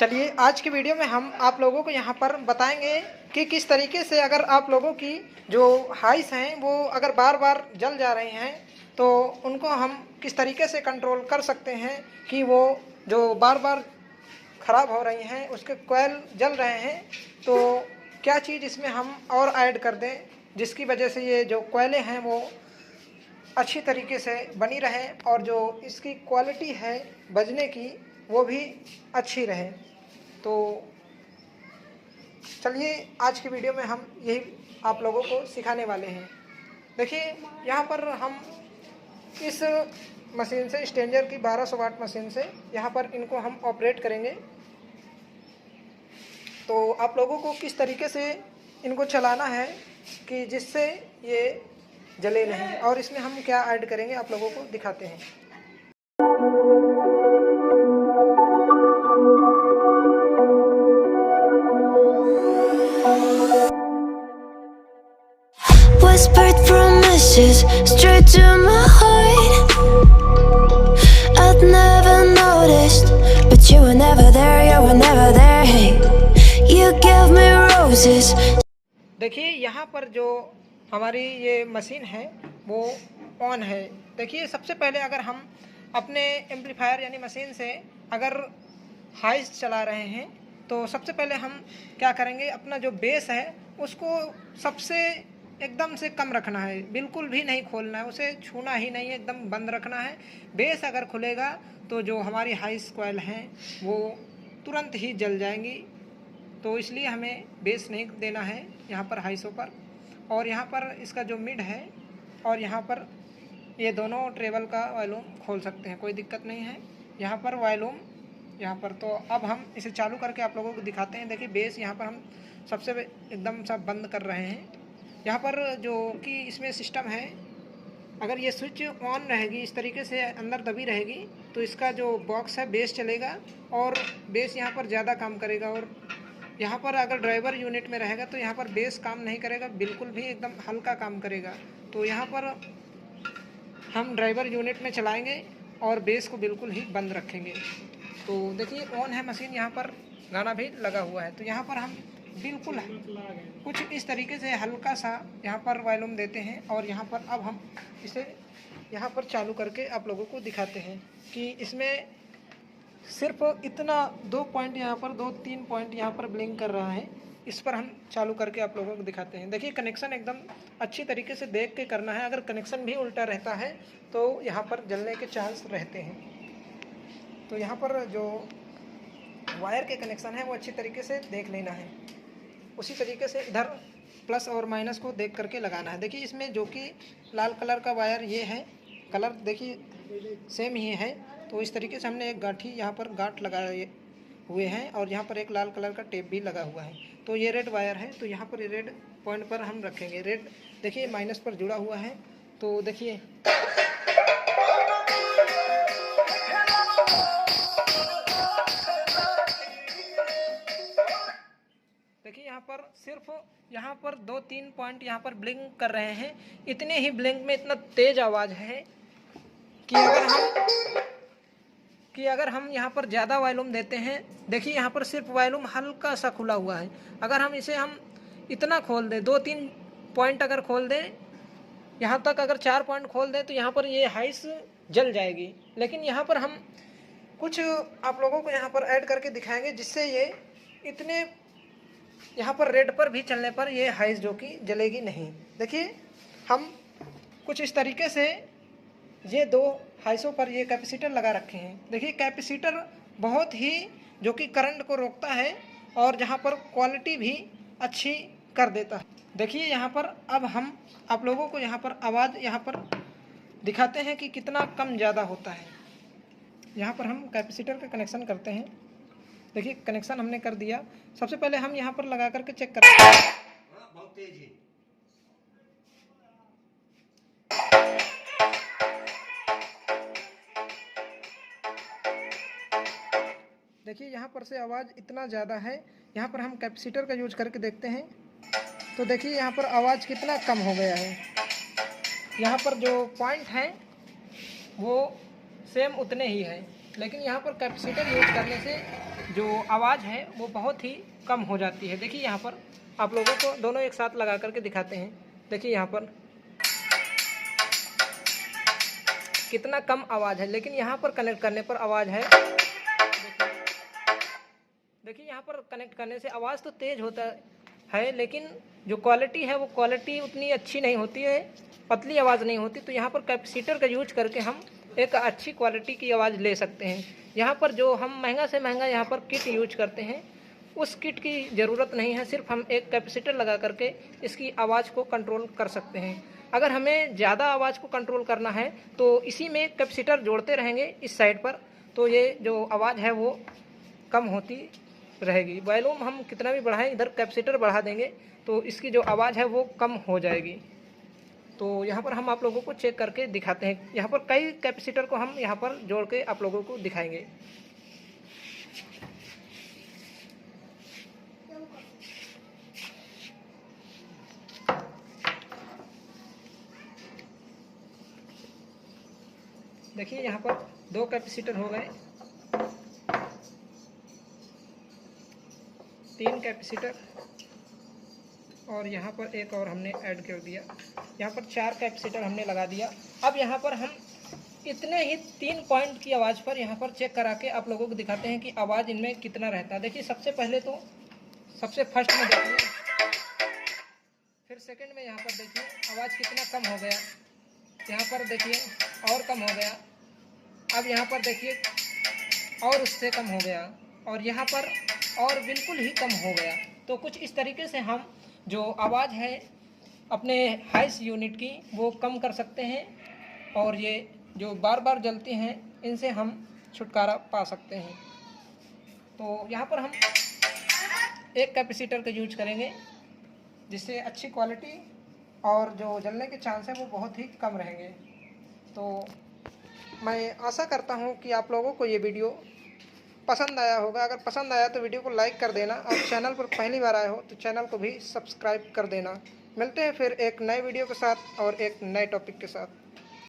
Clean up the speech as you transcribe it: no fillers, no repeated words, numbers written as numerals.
चलिए आज की वीडियो में हम आप लोगों को यहाँ पर बताएंगे कि किस तरीके से अगर आप लोगों की जो हाइस हैं वो अगर बार बार जल जा रहे हैं तो उनको हम किस तरीके से कंट्रोल कर सकते हैं कि वो जो बार बार ख़राब हो रही हैं उसके कोयल जल रहे हैं, तो क्या चीज़ इसमें हम और ऐड कर दें जिसकी वजह से ये जो कोयलें हैं वो अच्छी तरीके से बनी रहे और जो इसकी क्वालिटी है बजने की वो भी अच्छी रहे। तो चलिए आज की वीडियो में हम यही आप लोगों को सिखाने वाले हैं। देखिए यहाँ पर हम इस मशीन से स्टेंजर की 1200 वाट मशीन से यहाँ पर इनको हम ऑपरेट करेंगे। तो आप लोगों को किस तरीके से इनको चलाना है कि जिससे ये जले नहीं, और इसमें हम क्या ऐड करेंगे आप लोगों को दिखाते हैं। Whispered promises straight to my heart. I'd never noticed, but you were never there, you were never there. Hey, you gave me roses. देखिए यहाँ पर जो हमारी ये मशीन है वो ऑन है। देखिए सबसे पहले अगर हम अपने एम्पलीफायर यानी मशीन से अगर हाइस चला रहे हैं तो सबसे पहले हम क्या करेंगे, अपना जो बेस है उसको सबसे एकदम से कम रखना है, बिल्कुल भी नहीं खोलना है, उसे छूना ही नहीं है, एकदम बंद रखना है। बेस अगर खुलेगा तो जो हमारी हाइस कॉइल हैं वो तुरंत ही जल जाएंगी, तो इसलिए हमें बेस नहीं देना है यहाँ पर हाइसों पर। और यहाँ पर इसका जो मिड है और यहाँ पर ये दोनों ट्रेवल का वॉल्यूम खोल सकते हैं, कोई दिक्कत नहीं है। यहाँ पर वॉल्यूम यहाँ पर, तो अब हम इसे चालू करके आप लोगों को दिखाते हैं। देखिए बेस यहाँ पर हम सबसे एकदम सा बंद कर रहे हैं। यहाँ पर जो कि इसमें सिस्टम है, अगर ये स्विच ऑन रहेगी इस तरीके से अंदर दबी रहेगी तो इसका जो बॉक्स है बेस चलेगा और बेस यहाँ पर ज़्यादा काम करेगा। और यहाँ पर अगर ड्राइवर यूनिट में रहेगा तो यहाँ पर बेस काम नहीं करेगा, बिल्कुल भी एकदम हल्का काम करेगा। तो यहाँ पर हम ड्राइवर यूनिट में चलाएंगे और बेस को बिल्कुल ही बंद रखेंगे। तो देखिए ऑन है मशीन, यहाँ पर गाना भी लगा हुआ है। तो यहाँ पर हम बिल्कुल कुछ इस तरीके से हल्का सा यहाँ पर वॉल्यूम देते हैं और यहाँ पर अब हम इसे यहाँ पर चालू करके आप लोगों को दिखाते हैं कि इसमें सिर्फ इतना 2 पॉइंट यहाँ पर 2-3 पॉइंट यहाँ पर ब्लिंक कर रहा है। इस पर हम चालू करके आप लोगों को दिखाते हैं। देखिए कनेक्शन एकदम अच्छी तरीके से देख के करना है, अगर कनेक्शन भी उल्टा रहता है तो यहाँ पर जलने के चांस रहते हैं। तो यहाँ पर जो वायर के कनेक्शन है वो अच्छी तरीके से देख लेना है, उसी तरीके से इधर प्लस और माइनस को देख करके लगाना है। देखिए इसमें जो कि लाल कलर का वायर ये है, कलर देखिए सेम ही है। तो इस तरीके से हमने एक गांठी यहाँ पर गांठ लगाए हुए हैं और यहाँ पर एक लाल कलर का टेप भी लगा हुआ है। तो ये रेड वायर है, तो यहाँ पर ये रेड पॉइंट पर हम रखेंगे। रेड देखिए माइनस पर जुड़ा हुआ है। तो देखिए यहाँ पर सिर्फ यहाँ पर 2-3 पॉइंट यहाँ पर ब्लिंक कर रहे हैं। इतने ही ब्लिंक में इतना तेज आवाज़ है कि अगर हम यहाँ पर ज़्यादा वॉल्यूम देते हैं, देखिए यहाँ पर सिर्फ वॉल्यूम हल्का सा खुला हुआ है। अगर हम इसे इतना खोल दें, 2-3 पॉइंट अगर खोल दें, यहाँ तक अगर 4 पॉइंट खोल दें तो यहाँ पर ये हाइस जल जाएगी। लेकिन यहाँ पर हम कुछ आप लोगों को यहाँ पर ऐड करके दिखाएंगे जिससे ये इतने यहाँ पर रेड पर भी चलने पर ये हाइस जो कि जलेगी नहीं। देखिए हम कुछ इस तरीके से ये 2 हाइसों पर ये कैपेसिटर लगा रखे हैं। देखिए कैपेसिटर बहुत ही जो कि करंट को रोकता है और जहाँ पर क्वालिटी भी अच्छी कर देता है। देखिए यहाँ पर अब हम आप लोगों को यहाँ पर आवाज़ यहाँ पर दिखाते हैं कि कितना कम ज़्यादा होता है। यहाँ पर हम कैपेसिटर का कनेक्शन करते हैं। देखिए कनेक्शन हमने कर दिया। सबसे पहले हम यहाँ पर लगा करके चेक करते हैं। बहुत तेज है। देखिए यहाँ पर से आवाज़ इतना ज़्यादा है। यहाँ पर हम कैपेसिटर का यूज करके देखते हैं तो देखिए यहाँ पर आवाज़ कितना कम हो गया है। यहाँ पर जो पॉइंट हैं वो सेम उतने ही हैं, लेकिन यहाँ पर कैपेसिटर यूज करने से जो आवाज़ है वो बहुत ही कम हो जाती है। देखिए यहाँ पर आप लोगों को दोनों एक साथ लगा करके दिखाते हैं। देखिए यहाँ पर कितना कम आवाज़ है, लेकिन यहाँ पर कनेक्ट करने पर आवाज़ है। देखिए यहाँ पर कनेक्ट करने से आवाज़ तो तेज़ होता है, लेकिन जो क्वालिटी है वो क्वालिटी उतनी अच्छी नहीं होती है, पतली आवाज़ नहीं होती। तो यहाँ पर कैपेसिटर का यूज करके हम एक अच्छी क्वालिटी की आवाज़ ले सकते हैं। यहाँ पर जो हम महंगा से महंगा यहाँ पर किट यूज करते हैं, उस किट की ज़रूरत नहीं है। सिर्फ हम एक कैपेसिटर लगा करके इसकी आवाज़ को कंट्रोल कर सकते हैं। अगर हमें ज़्यादा आवाज़ को कंट्रोल करना है तो इसी में कैपेसिटर जोड़ते रहेंगे इस साइड पर, तो ये जो आवाज़ है वो कम होती रहेगी। वॉल्यूम हम कितना भी बढ़ाएं, इधर कैपेसिटर बढ़ा देंगे तो इसकी जो आवाज़ है वो कम हो जाएगी। तो यहाँ पर हम आप लोगों को चेक करके दिखाते हैं। यहाँ पर कई कैपेसिटर को हम यहाँ पर जोड़ के आप लोगों को दिखाएंगे। देखिए यहाँ पर 2 कैपेसिटर हो गए, 3 कैपेसिटर, और यहाँ पर एक और हमने ऐड कर दिया। यहाँ पर 4 कैपेसिटर हमने लगा दिया। अब यहाँ पर हम इतने ही 3 पॉइंट की आवाज़ पर यहाँ पर चेक करा के आप लोगों को दिखाते हैं कि आवाज़ इनमें कितना रहता है। देखिए सबसे पहले तो सबसे फर्स्ट में देखिए, फिर सेकंड में यहाँ पर देखिए आवाज़ कितना कम हो गया। यहाँ पर देखिए और कम हो गया। अब यहाँ पर देखिए और उससे कम हो गया, और यहाँ पर और बिल्कुल ही कम हो गया। तो कुछ इस तरीके से हम जो आवाज़ है अपने हाइस यूनिट की वो कम कर सकते हैं, और ये जो बार बार जलती हैं इनसे हम छुटकारा पा सकते हैं। तो यहाँ पर हम एक कैपेसिटर का यूज करेंगे जिससे अच्छी क्वालिटी और जो जलने के चांस है वो बहुत ही कम रहेंगे। तो मैं आशा करता हूँ कि आप लोगों को ये वीडियो पसंद आया होगा। अगर पसंद आया तो वीडियो को लाइक कर देना, और चैनल पर पहली बार आए हो तो चैनल को भी सब्सक्राइब कर देना। मिलते हैं फिर एक नए वीडियो के साथ और एक नए टॉपिक के साथ।